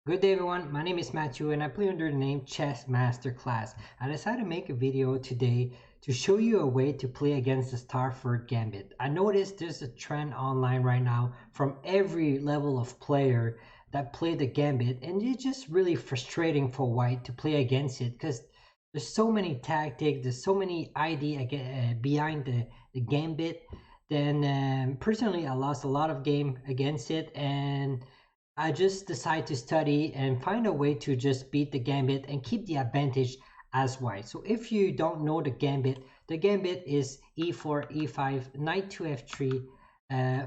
Good day everyone, my name is Matthew and I play under the name Chessmasterclass. I decided to make a video today to show you a way to play against the Stafford Gambit. I noticed there's a trend online right now from every level of player that play the Gambit, and it's just really frustrating for white to play against it because there's so many tactics, there's so many idea behind the Gambit. Then personally I lost a lot of game against it, and I just decide to study and find a way to just beat the gambit and keep the advantage as white. So if you don't know the gambit is e4, e5, knight to f3,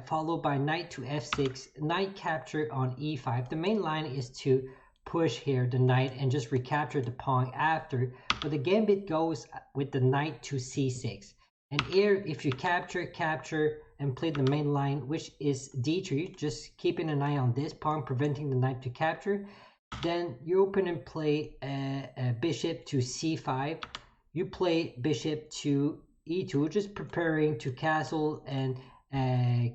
followed by knight to f6, knight capture on e5. The main line is to push here the knight and just recapture the pawn after, but the gambit goes with the knight to c6. And here, if you capture, and play the main line, which is d3, just keeping an eye on this pawn, preventing the knight to capture. Then you open and play a bishop to c5. You play bishop to e2, just preparing to castle and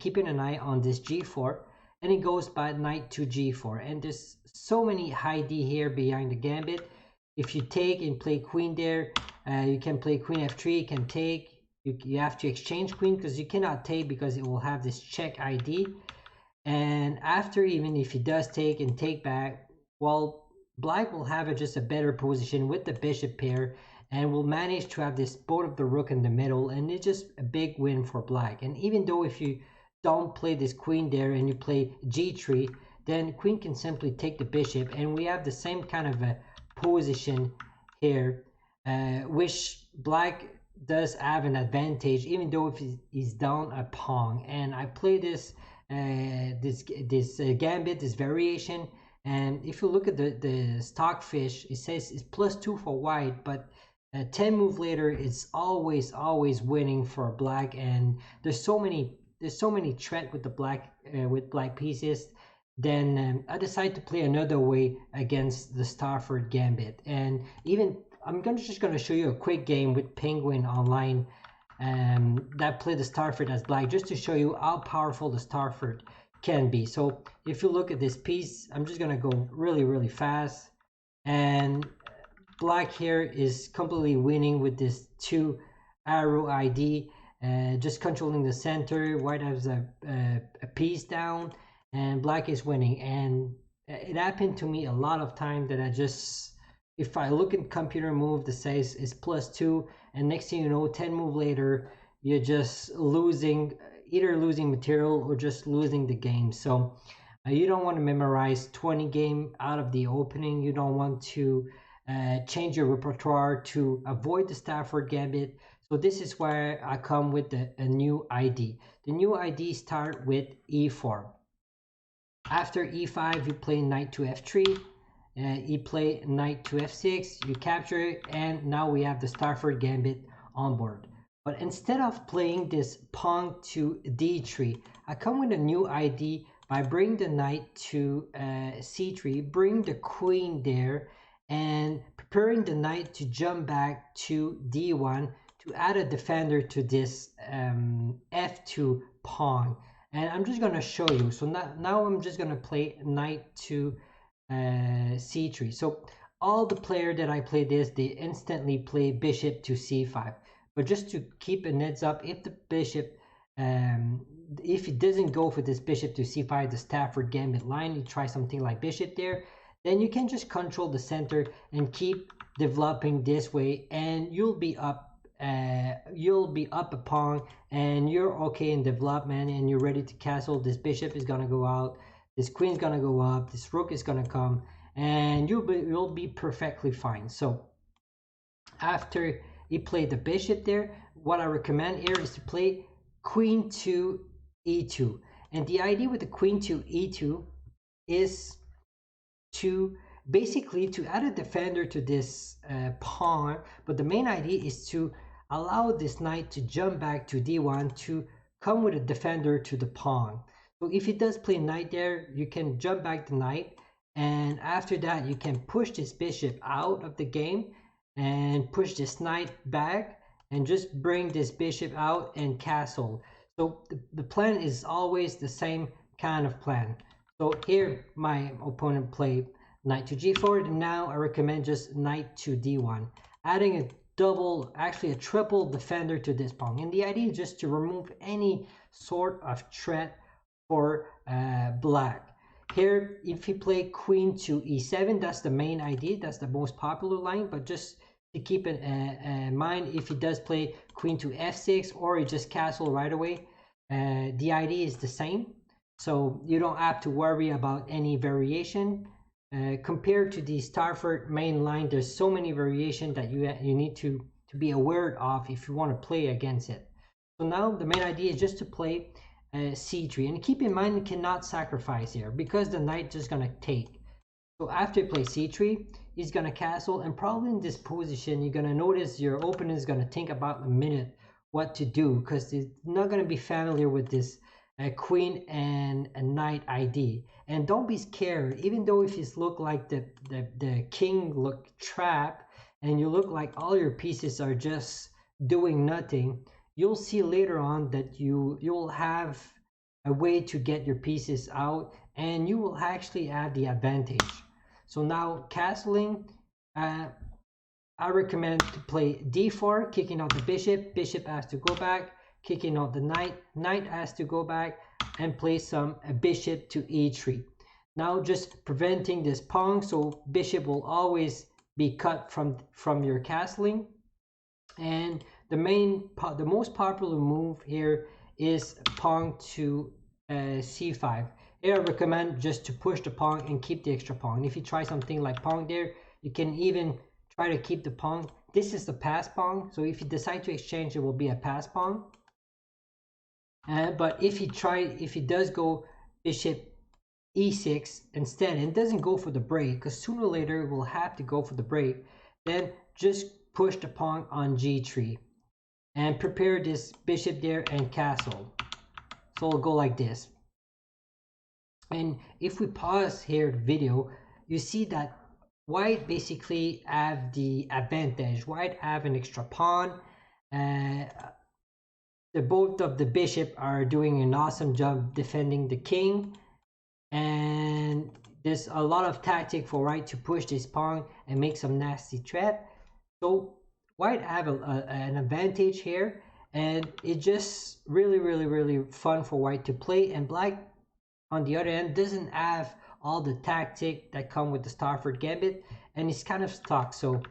keeping an eye on this g4. And it goes by knight to g4. And there's so many idea here behind the gambit. If you take and play queen there, you can play queen f3, you can take. You have to exchange queen because you cannot take because it will have this check ID. And after, even if he does take and take back, well, black will have just a better position with the bishop pair and will manage to have this board of the rook in the middle, and it's just a big win for black. And even though if you don't play this queen there and you play g3, then queen can simply take the bishop, and we have the same kind of a position here, which black does have an advantage, even though if he's down a pawn. And I play this gambit, this variation, and if you look at the stockfish, it says it's +2 for white, but 10 move later it's always winning for black. And there's so many threat with the black pieces. Then I decided to play another way against the Stafford Gambit, and even I'm just gonna show you a quick game with Penguin online that played the Stafford as black, just to show you how powerful the Stafford can be. So if you look at this piece, I'm just gonna go really fast, and black here is completely winning with this 2 arrow ID, just controlling the center. White has a piece down, and black is winning. And it happened to me a lot of time that I just, if I look at computer move that says it's +2, and next thing you know, 10 move later, you're just losing, either losing material or just losing the game. So you don't want to memorize 20 game out of the opening. You don't want to change your repertoire to avoid the Stafford Gambit. So this is where I come with a new ID. The new ID start with e4. After e5, you play knight to f3. You play knight to f6, you capture it, and now we have the Stafford Gambit on board. But instead of playing this pawn to d3, I come with a new ID by bringing the knight to c3, bring the queen there, and preparing the knight to jump back to d1 to add a defender to this f2 pawn. And I'm just gonna show you. So now I'm just gonna play knight to c3. So all the player that I play this, they instantly play bishop to c5. But just to keep a heads up, if the bishop if it doesn't go for this bishop to c5, the Stafford Gambit line, you try something like bishop there, then you can just control the center and keep developing this way, and you'll be up a pawn, and you're okay in development, and you're ready to castle. This bishop is gonna go out, this queen's gonna go up, this rook is gonna come, and you'll be perfectly fine. So after you play the bishop there, what I recommend here is to play queen to e2. And the idea with the queen to e2 is to basically to add a defender to this pawn, but the main idea is to allow this knight to jump back to d1 to come with a defender to the pawn. So if he does play knight there, you can jump back the knight, and after that you can push this bishop out of the game and push this knight back and just bring this bishop out and castle. So the plan is always the same kind of plan. So here my opponent played knight to g4. Now I recommend just knight to d1, adding a double, actually a triple defender to this pawn. And the idea is just to remove any sort of threat for black. Here, if you play queen to e7, that's the main idea, that's the most popular line, but just to keep it in mind, if he does play queen to f6 or he just castle right away, the idea is the same, so you don't have to worry about any variation. Compared to the Stafford main line, there's so many variations that you need to be aware of if you want to play against it. So now the main idea is just to play c3, and keep in mind you cannot sacrifice here because the knight just gonna take. So after you play c3, he's gonna castle, and probably in this position you're gonna notice your opponent is gonna think about a minute what to do, because they're not gonna be familiar with this queen and a knight ID. And don't be scared, even though if you look like the king look trapped and you look like all your pieces are just doing nothing, you'll see later on that you'll have a way to get your pieces out and you will actually have the advantage. So now castling, I recommend to play d4, kicking out the bishop. Bishop has to go back, kicking out the knight. Knight has to go back, and play some bishop to e3. Now just preventing this pawn, so bishop will always be cut from your castling. And the most popular move here is pawn to c5. Here I recommend just to push the pawn and keep the extra pawn. If you try something like pawn there, you can even try to keep the pawn. This is the pass pawn, so if you decide to exchange, it will be a pass pawn. But if he does go bishop e6 instead and doesn't go for the break, because sooner or later it will have to go for the break, then just push the pawn on g3 and prepare this bishop there and castle. So it'll go like this. And if we pause here the video, you see that white basically have the advantage. White have an extra pawn. Both of the bishop are doing an awesome job defending the king, and there's a lot of tactic for white to push this pawn and make some nasty threat. So white have an advantage here, and it's just really fun for white to play. And black on the other end doesn't have all the tactic that come with the Stafford Gambit, and it's kind of stuck. So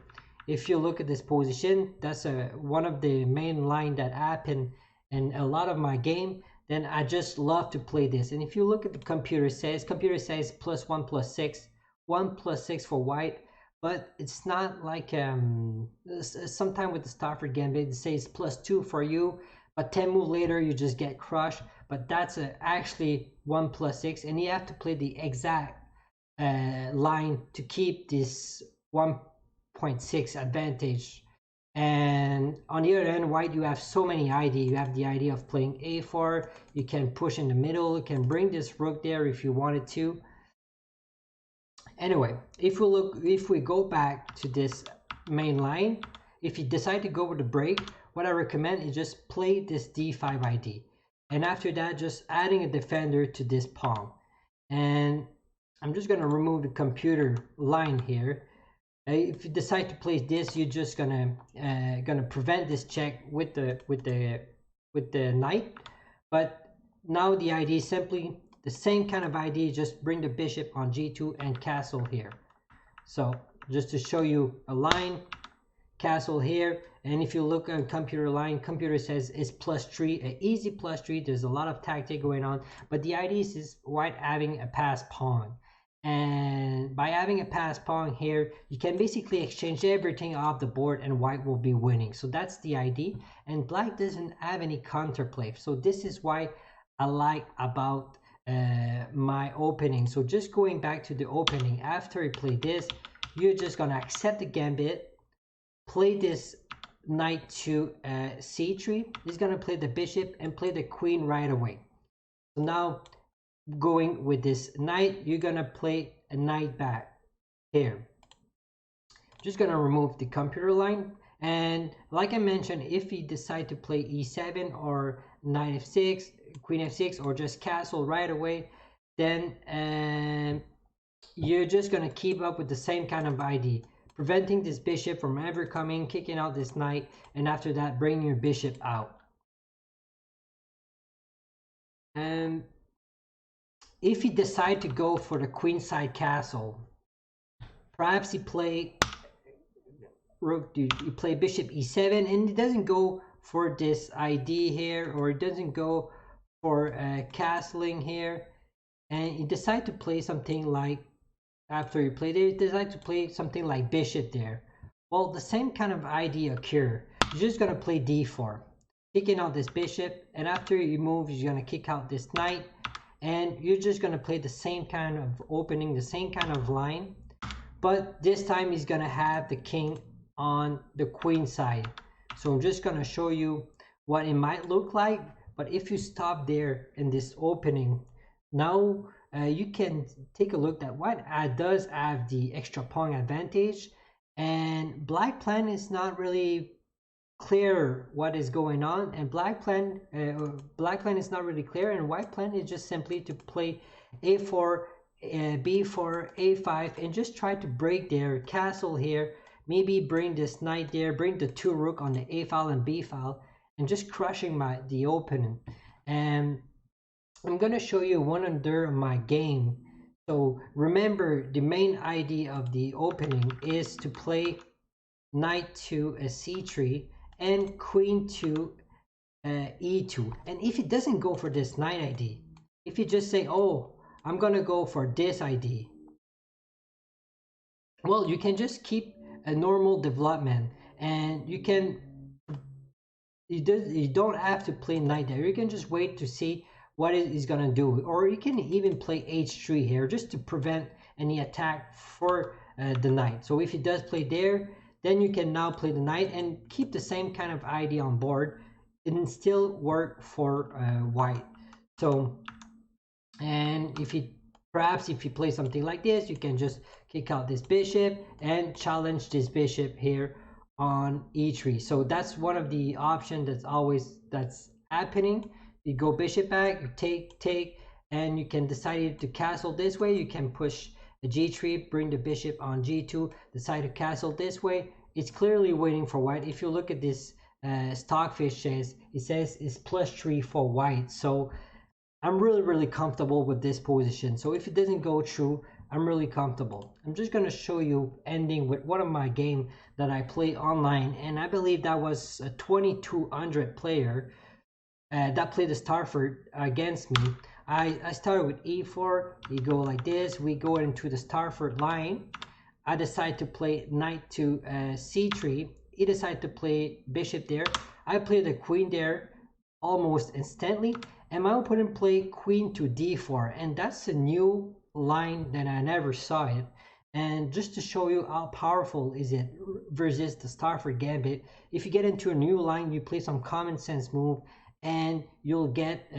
if you look at this position, that's one of the main line that happen in a lot of my game. Then I just love to play this. And if you look at the computer says +1 +6, 1 +6 for white, but it's not like sometime with the Stafford Gambit it says +2 for you, but 10 moves later you just get crushed. But that's actually 1 +6, and you have to play the exact line to keep this 1.6 advantage. And on the other end, white, you have so many ideas. You have the idea of playing a4, you can push in the middle, you can bring this rook there if you wanted to. Anyway, if we go back to this main line, if you decide to go with the break, what I recommend is just play this d5 ID, and after that just adding a defender to this pawn. And I'm just going to remove the computer line here. If you decide to play this, you're just gonna prevent this check with the knight. But now the idea is simply the same kind of idea, just bring the bishop on g2 and castle here. So just to show you a line, castle here. And if you look at computer line, computer says it's +3, an easy +3. There's a lot of tactic going on, but the idea is white having a pass pawn. And by having a pass pawn here, you can basically exchange everything off the board and white will be winning. So that's the idea. And black doesn't have any counterplay. So this is why I like about my opening. So just going back to the opening, after you play this, you're just gonna accept the gambit, play this knight to c3. He's gonna play the bishop and play the queen right away. So now going with this knight, you're gonna play a knight back here. Just gonna remove the computer line, and like I mentioned, if you decide to play e7 or knight f6, queen f6, or just castle right away, then you're just going to keep up with the same kind of idea, preventing this bishop from ever coming, kicking out this knight, and after that bringing your bishop out. And if you decide to go for the queenside castle, perhaps you play rook, you play bishop e7, and it doesn't go for this idea here, or it doesn't go for castling here, and you decide to play something like, after you play there, you decide to play something like bishop there. Well, the same kind of idea occur. You're just gonna play d4, kicking out this bishop, and after you move, you're gonna kick out this knight, and you're just gonna play the same kind of opening, the same kind of line, but this time he's gonna have the king on the queen side. So I'm just gonna show you what it might look like. But if you stop there in this opening, now you can take a look at white does have the extra pawn advantage, and black plan is not really clear what is going on, and black plan is not really clear, and white plan is just simply to play a4, b4, a5, and just try to break their castle here. Maybe bring this knight there, bring the 2 rook on the a file and b file, and just crushing the opponent. And I'm gonna show you one under my game. So remember, the main idea of the opening is to play knight to a c3 and queen to e2. And if it doesn't go for this knight ID, if you just say, oh, I'm gonna go for this ID, well, you can just keep a normal development, and you don't have to play knight there. You can just wait to see what it is gonna do, or you can even play h3 here just to prevent any attack for the knight. So if it does play there, then you can now play the knight and keep the same kind of idea on board and still work for white. So, and perhaps if you play something like this, you can just kick out this bishop and challenge this bishop here on e3. So that's one of the options that's happening. You go bishop back, you take, and you can decide to castle this way. You can push a g3, bring the bishop on g2, decide to castle this way. It's clearly waiting for white. If you look at this Stockfish says, it says it's +3 for white. So I'm really comfortable with this position. So if it doesn't go through, I'm really comfortable. I'm just going to show you ending with one of my game that I play online, and I believe that was a 2200 player that played the Stafford against me. I started with e4, you go like this, we go into the Stafford line. I decide to play knight to c3, he decided to play bishop there. I play the queen there almost instantly, and my opponent played queen to d4, and that's a new line that I never saw it. And just to show you how powerful is it versus the Stafford Gambit, if you get into a new line, you play some common sense move, and you'll get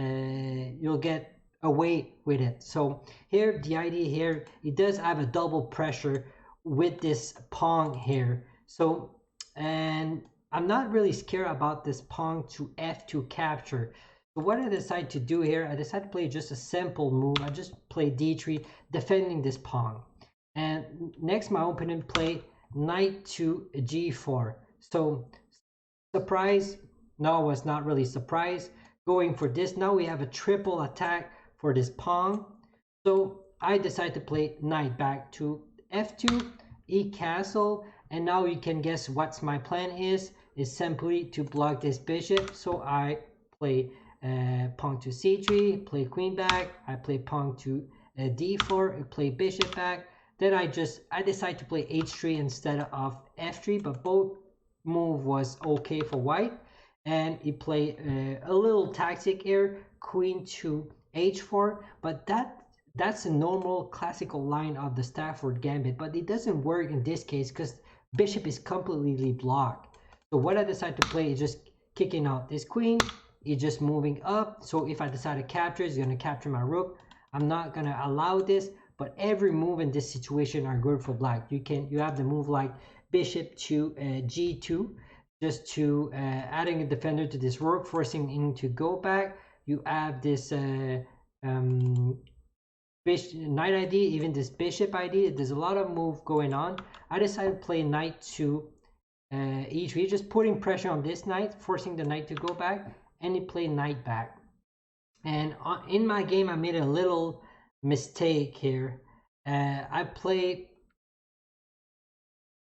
away with it. So here, the idea here, it does have a double pressure with this pawn here. So, and I'm not really scared about this pawn to f2 capture. So what I decide to do here, I decide to play just a simple move. I just play d3, defending this pawn. And next, my opponent play knight to g4. So surprise, no, I was not really surprised going for this. Now we have a triple attack for this pawn. So I decide to play knight back to f2, e castle, and now you can guess what's my plan is simply to block this bishop. So I play pawn to c3, play queen back, I play pawn to d4, I play bishop back. Then I decide to play h3 instead of f3, but both move was okay for white. And he play a little tactic here, queen to h4, but that's a normal classical line of the Stafford Gambit, but it doesn't work in this case because bishop is completely blocked. So what I decide to play is just kicking out this queen, it's just moving up. So if I decide to capture, it's going to capture my rook. I'm not going to allow this, but every move in this situation are good for black. You have the move like bishop to g2, just to adding a defender to this rook, forcing him to go back. You have this knight ID, even this bishop ID. There's a lot of move going on. I decided to play knight to e3, just putting pressure on this knight, forcing the knight to go back, and he played knight back. And in my game, I made a little mistake here. The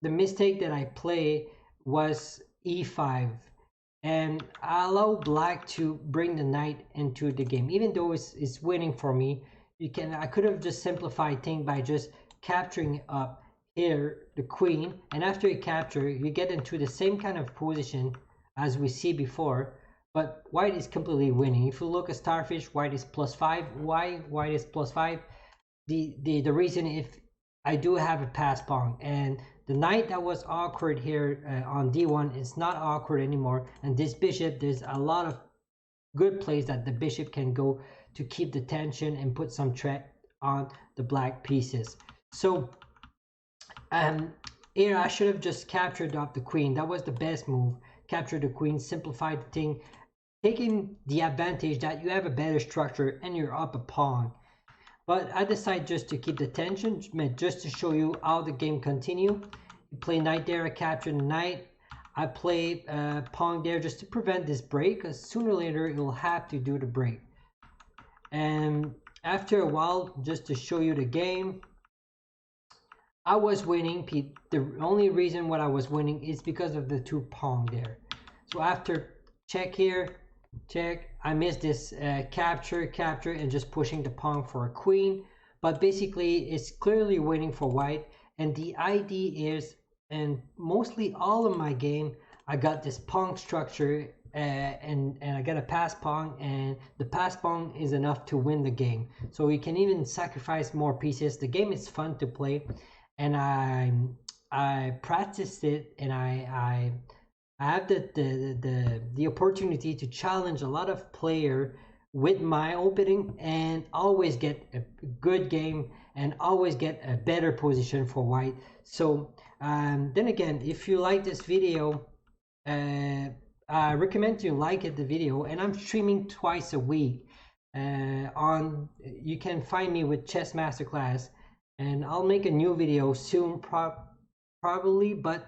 mistake that I play was e5, and I allow black to bring the knight into the game, even though it's winning for me. I could have just simplified things by just capturing up here the queen, and after you capture, you get into the same kind of position as we see before, but white is completely winning. If you look at Starfish, white is +5. Why white is +5? The reason, if I do have a pass pawn, and the knight that was awkward here on d1 is not awkward anymore, and this bishop, there's a lot of good plays that the bishop can go to keep the tension and put some threat on the black pieces. So here I should have just captured up the queen. That was the best move. Capture the queen, simplify the thing, taking the advantage that you have a better structure and you're up a pawn. But I decided just to keep the tension, just to show you how the game continue. You play knight there, I capture the knight. I play pawn there just to prevent this break, because sooner or later you'll have to do the break. And after a while, just to show you the game, I was winning. The only reason why I was winning is because of the 2 pawn there. So after check here, check, I missed this capture, and just pushing the pawn for a queen. But basically, it's clearly winning for white. And the idea is, and mostly all of my game, I got this pawn structure, and I got a pass pawn, and the pass pawn is enough to win the game. So you can even sacrifice more pieces. The game is fun to play, and I practiced it, and I have the opportunity to challenge a lot of player with my opening, and always get a good game and always get a better position for white. So then again, if you like this video, I recommend you like the video, and I'm streaming twice a week. You can find me with Chessmasterclass, and I'll make a new video soon, probably. But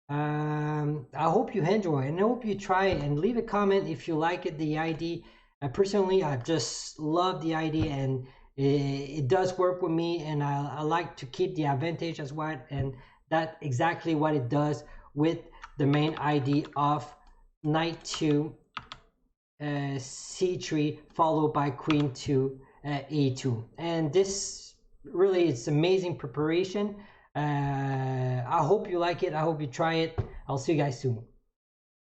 I hope you enjoy, and I hope you try it, and leave a comment if you like it, the ID. Personally, I just love the ID, and it does work with me, and I like to keep the advantage as white, and that's exactly what it does with the main ID of knight to c3 followed by queen to e2. And this really is amazing preparation. I hope you like it. I hope you try it. I'll see you guys soon.